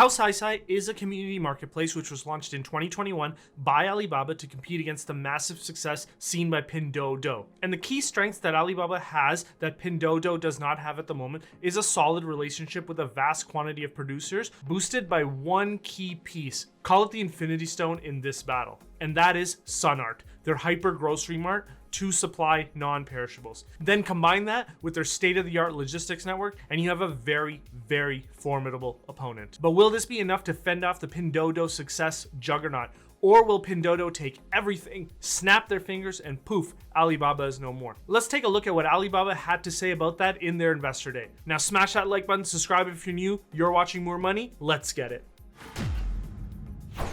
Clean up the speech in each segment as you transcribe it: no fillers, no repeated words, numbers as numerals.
TaoCaiCai is a community marketplace which was launched in 2021 by Alibaba to compete against the massive success seen by Pindoudou. And the key strengths that Alibaba has that Pindoudou does not have at the moment is a solid relationship with a vast quantity of producers, boosted by one key piece. Call it the Infinity Stone in this battle. And that is Sun Art, their hyper grocery mart to supply non-perishables. Then combine that with their state-of-the-art logistics network and you have a very, very formidable opponent. But will this be enough to fend off the Pindoudou success juggernaut? Or will Pindoudou take everything, snap their fingers, and poof, Alibaba is no more? Let's take a look at what Alibaba had to say about that in their investor day. Now smash that like button, subscribe if you're new, you're watching More Money, let's get it.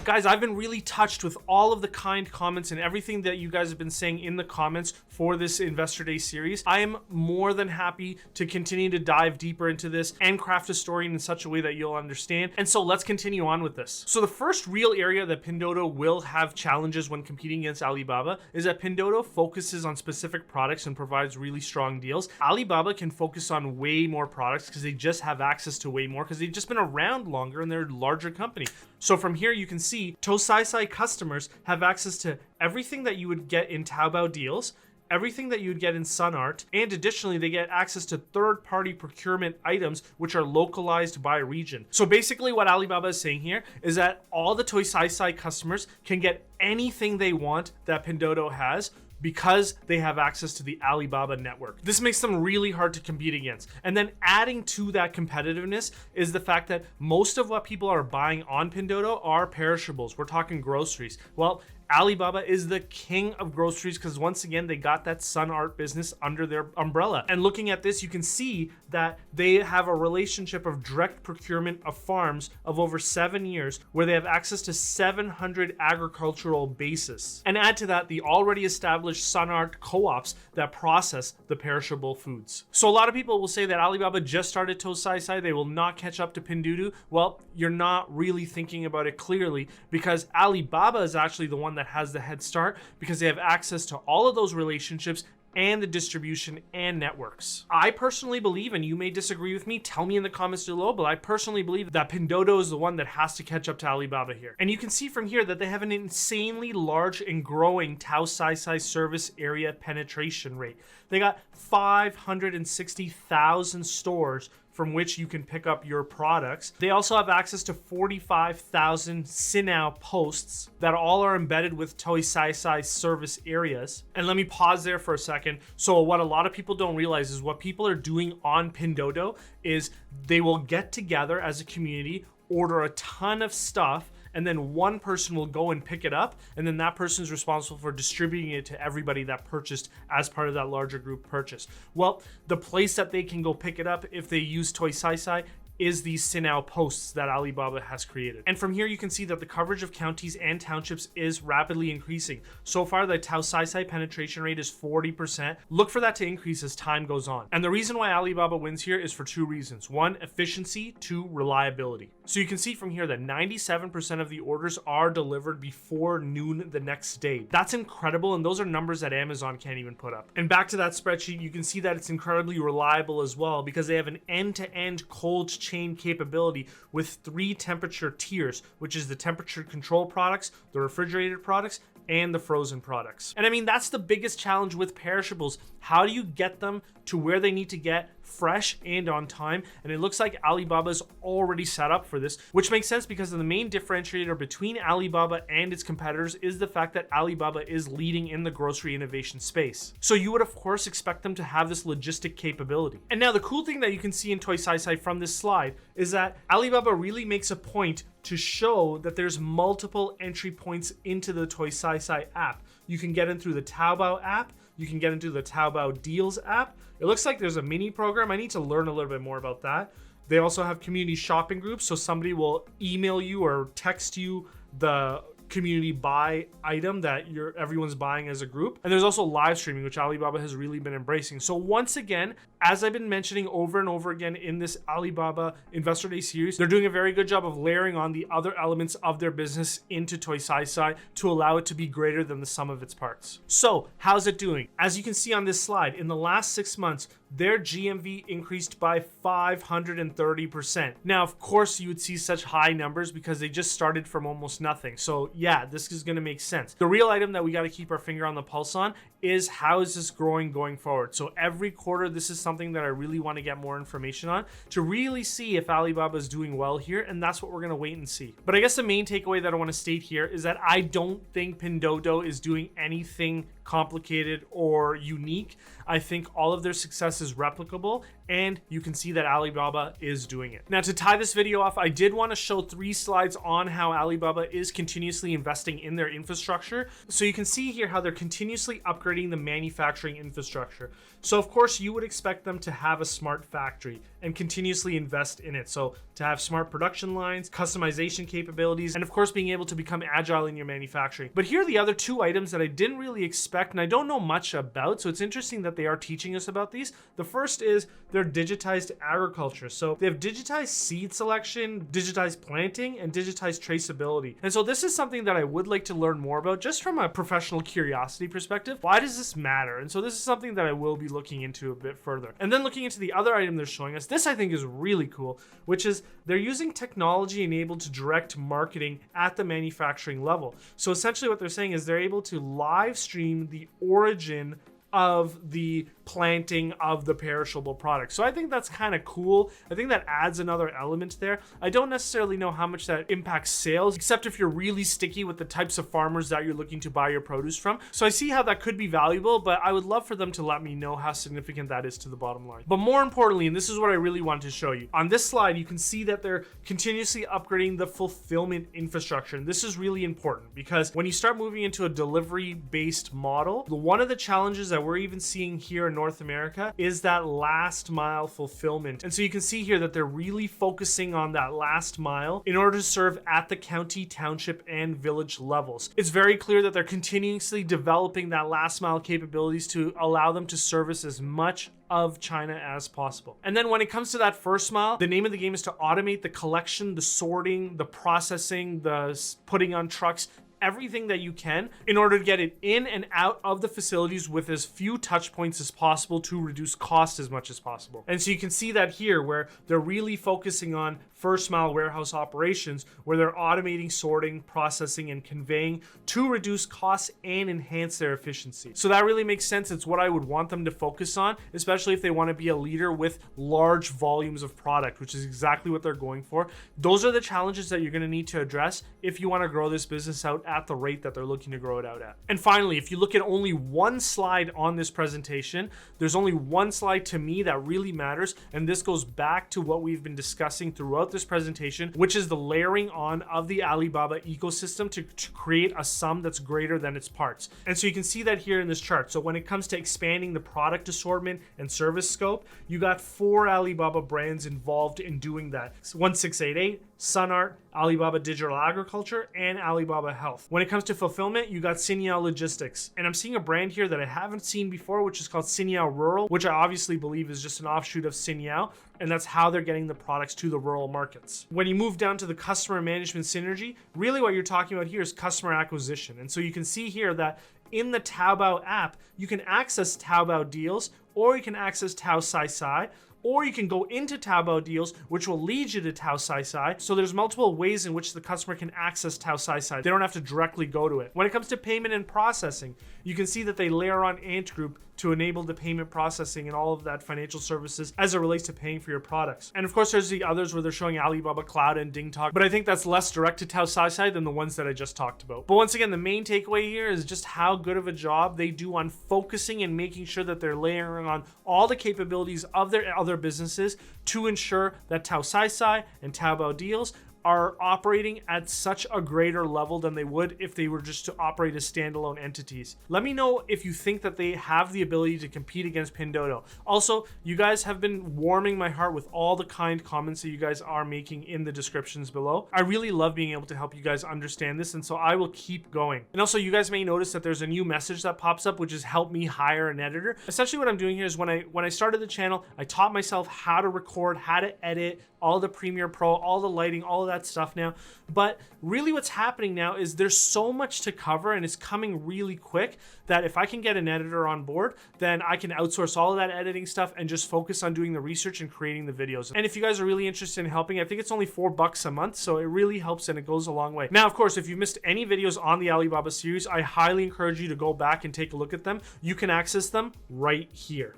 Guys, I've been really touched with all of the kind comments and everything that you guys have been saying in the comments for this Investor Day series. I am more than happy to continue to dive deeper into this and craft a story in such a way that you'll understand. And so let's continue on with this. So the first real area that Pindoudou will have challenges when competing against Alibaba is that Pindoudou focuses on specific products and provides really strong deals. Alibaba can focus on way more products because they just have access to way more because they've just been around longer and they're a larger company. So from here you can see TaoCaiCai customers have access to everything that you would get in Taobao deals, everything that you would get in Sun Art, and additionally they get access to third-party procurement items which are localized by region. So basically what Alibaba is saying here is that all the TaoCaiCai customers can get anything they want that Pindoudou has because they have access to the Alibaba network. This makes them really hard to compete against. And then adding to that competitiveness is the fact that most of what people are buying on Pindoudou are perishables. We're talking groceries. Well, Alibaba is the king of groceries because once again, they got that Sun Art business under their umbrella. And looking at this, you can see that they have a relationship of direct procurement of farms of over 7 years where they have access to 700 agricultural bases. And add to that the already established Sun Art co-ops that process the perishable foods. So a lot of people will say that Alibaba just started TaoCaiCai, they will not catch up to Pindoudou. Well, you're not really thinking about it clearly because Alibaba is actually the one that has the head start because they have access to all of those relationships and the distribution and networks. I personally believe, and you may disagree with me, tell me in the comments below, but I personally believe that Pindoudou is the one that has to catch up to Alibaba here. And you can see from here that they have an insanely large and growing TaoCaiCai service area penetration rate. They got 560,000 stores from which you can pick up your products. They also have access to 45,000 Sinao posts that all are embedded with TaoCaiCai service areas. And let me pause there for a second. So what a lot of people don't realize is what people are doing on Pindoudou is they will get together as a community, order a ton of stuff, and then one person will go and pick it up, and then that person is responsible for distributing it to everybody that purchased as part of that larger group purchase. Well, the place that they can go pick it up if they use TaoCaiCai is these Sinao posts that Alibaba has created. And from here you can see that the coverage of counties and townships is rapidly increasing. So far the TaoCaiCai penetration rate is 40%. Look for that to increase as time goes on. And the reason why Alibaba wins here is for two reasons. One, efficiency, two, reliability. So you can see from here that 97% of the orders are delivered before noon the next day. That's incredible, and those are numbers that Amazon can't even put up. And back to that spreadsheet, you can see that it's incredibly reliable as well because they have an end-to-end cold chain capability with 3 temperature tiers, which is the temperature control products, the refrigerated products, and the frozen products. And I mean, that's the biggest challenge with perishables. How do you get them to where they need to get fresh and on time? And it looks like Alibaba's already set up for this, which makes sense because the main differentiator between Alibaba and its competitors is the fact that Alibaba is leading in the grocery innovation space. So you would of course expect them to have this logistic capability. And now the cool thing that you can see in TaoCaiCai from this slide is that Alibaba really makes a point to show that there's multiple entry points into the TaoCaiCai app. You can get in through the Taobao app, you can get into the Taobao Deals app. It looks like there's a mini program. I need to learn a little bit more about that. They also have community shopping groups, so somebody will email you or text you the community buy item that everyone's buying as a group. And there's also live streaming, which Alibaba has really been embracing. So once again, as I've been mentioning over and over again in this Alibaba Investor Day series, they're doing a very good job of layering on the other elements of their business into TaoCaiCai to allow it to be greater than the sum of its parts. So how's it doing? As you can see on this slide, in the last 6 months, their GMV increased by 530%. Now, of course, you would see such high numbers because they just started from almost nothing. So yeah, this is gonna make sense. The real item that we gotta keep our finger on the pulse on is how is this growing going forward? So every quarter, this is something that I really wanna get more information on to really see if Alibaba is doing well here, and that's what we're gonna wait and see. But I guess the main takeaway that I wanna state here is that I don't think Pindoudou is doing anything complicated or unique. I think all of their success is replicable, and you can see that Alibaba is doing it. Now, to tie this video off, I did want to show 3 slides on how Alibaba is continuously investing in their infrastructure. So you can see here how they're continuously upgrading the manufacturing infrastructure. So of course, you would expect them to have a smart factory and continuously invest in it. So to have smart production lines, customization capabilities, and of course, being able to become agile in your manufacturing. But here are the other 2 items that I didn't really expect and I don't know much about. So it's interesting that they are teaching us about these. The first is their digitized agriculture. So they have digitized seed selection, digitized planting, and digitized traceability. And so this is something that I would like to learn more about just from a professional curiosity perspective. Why does this matter? And so this is something that I will be looking into a bit further. And then looking into the other item they're showing us, this I think is really cool, which is they're using technology enabled to direct marketing at the manufacturing level. So essentially what they're saying is they're able to live stream the origin of the planting of the perishable product. So I think that's kind of cool. I think that adds another element there. I don't necessarily know how much that impacts sales, except if you're really sticky with the types of farmers that you're looking to buy your produce from. So I see how that could be valuable, but I would love for them to let me know how significant that is to the bottom line. But more importantly, and this is what I really wanted to show you, on this slide, you can see that they're continuously upgrading the fulfillment infrastructure. And this is really important because when you start moving into a delivery-based model, one of the challenges that we're even seeing here in North America is that last mile fulfillment. And so you can see here that they're really focusing on that last mile in order to serve at the county, township, and village levels. It's very clear that they're continuously developing that last mile capabilities to allow them to service as much of China as possible. And then when it comes to that first mile, the name of the game is to automate the collection, the sorting, the processing, the putting on trucks, everything that you can in order to get it in and out of the facilities with as few touch points as possible to reduce cost as much as possible. And so you can see that here where they're really focusing on first mile warehouse operations where they're automating sorting, processing, and conveying to reduce costs and enhance their efficiency. So that really makes sense. It's what I would want them to focus on, especially if they want to be a leader with large volumes of product, which is exactly what they're going for. Those are the challenges that you're going to need to address if you want to grow this business out at the rate that they're looking to grow it out at. And finally, if you look at only one slide on this presentation, there's only one slide to me that really matters, and this goes back to what we've been discussing throughout this presentation, which is the layering on of the Alibaba ecosystem to create a sum that's greater than its parts. And so you can see that here in this chart. So when it comes to expanding the product assortment and service scope, you got 4 Alibaba brands involved in doing that. 1688, SunArt, Alibaba Digital Agriculture, and Alibaba Health. When it comes to fulfillment, you got Xinyao Logistics. And I'm seeing a brand here that I haven't seen before, which is called Xinyao Rural, which I obviously believe is just an offshoot of Xinyao, and that's how they're getting the products to the rural markets. When you move down to the customer management synergy, really what you're talking about here is customer acquisition. And so you can see here that in the Taobao app, you can access Taobao deals, or you can access TaoCaiCai, or you can go into Taobao deals, which will lead you to TaoCaiCai. So there's multiple ways in which the customer can access TaoCaiCai. They don't have to directly go to it. When it comes to payment and processing, you can see that they layer on Ant Group to enable the payment processing and all of that financial services as it relates to paying for your products. And of course, there's the others where they're showing Alibaba Cloud and DingTalk, but I think that's less direct to TaoCaiCai than the ones that I just talked about. But once again, the main takeaway here is just how good of a job they do on focusing and making sure that they're layering on all the capabilities of their other businesses to ensure that TaoCaiCai and Taobao deals are operating at such a greater level than they would if they were just to operate as standalone entities. Let me know if you think that they have the ability to compete against Pindoudou. Also, you guys have been warming my heart with all the kind comments that you guys are making in the descriptions below. I really love being able to help you guys understand this, and so I will keep going. And also, you guys may notice that there's a new message that pops up, which is help me hire an editor. Essentially what I'm doing here is when I started the channel, I taught myself how to record, how to edit, all the Premiere Pro, all the lighting, all of that stuff now. But really what's happening now is there's so much to cover and it's coming really quick that if I can get an editor on board, then I can outsource all of that editing stuff and just focus on doing the research and creating the videos. And if you guys are really interested in helping, I think it's only $4 a month, so it really helps and it goes a long way. Now, of course, if you've missed any videos on the Alibaba series, I highly encourage you to go back and take a look at them. You can access them right here.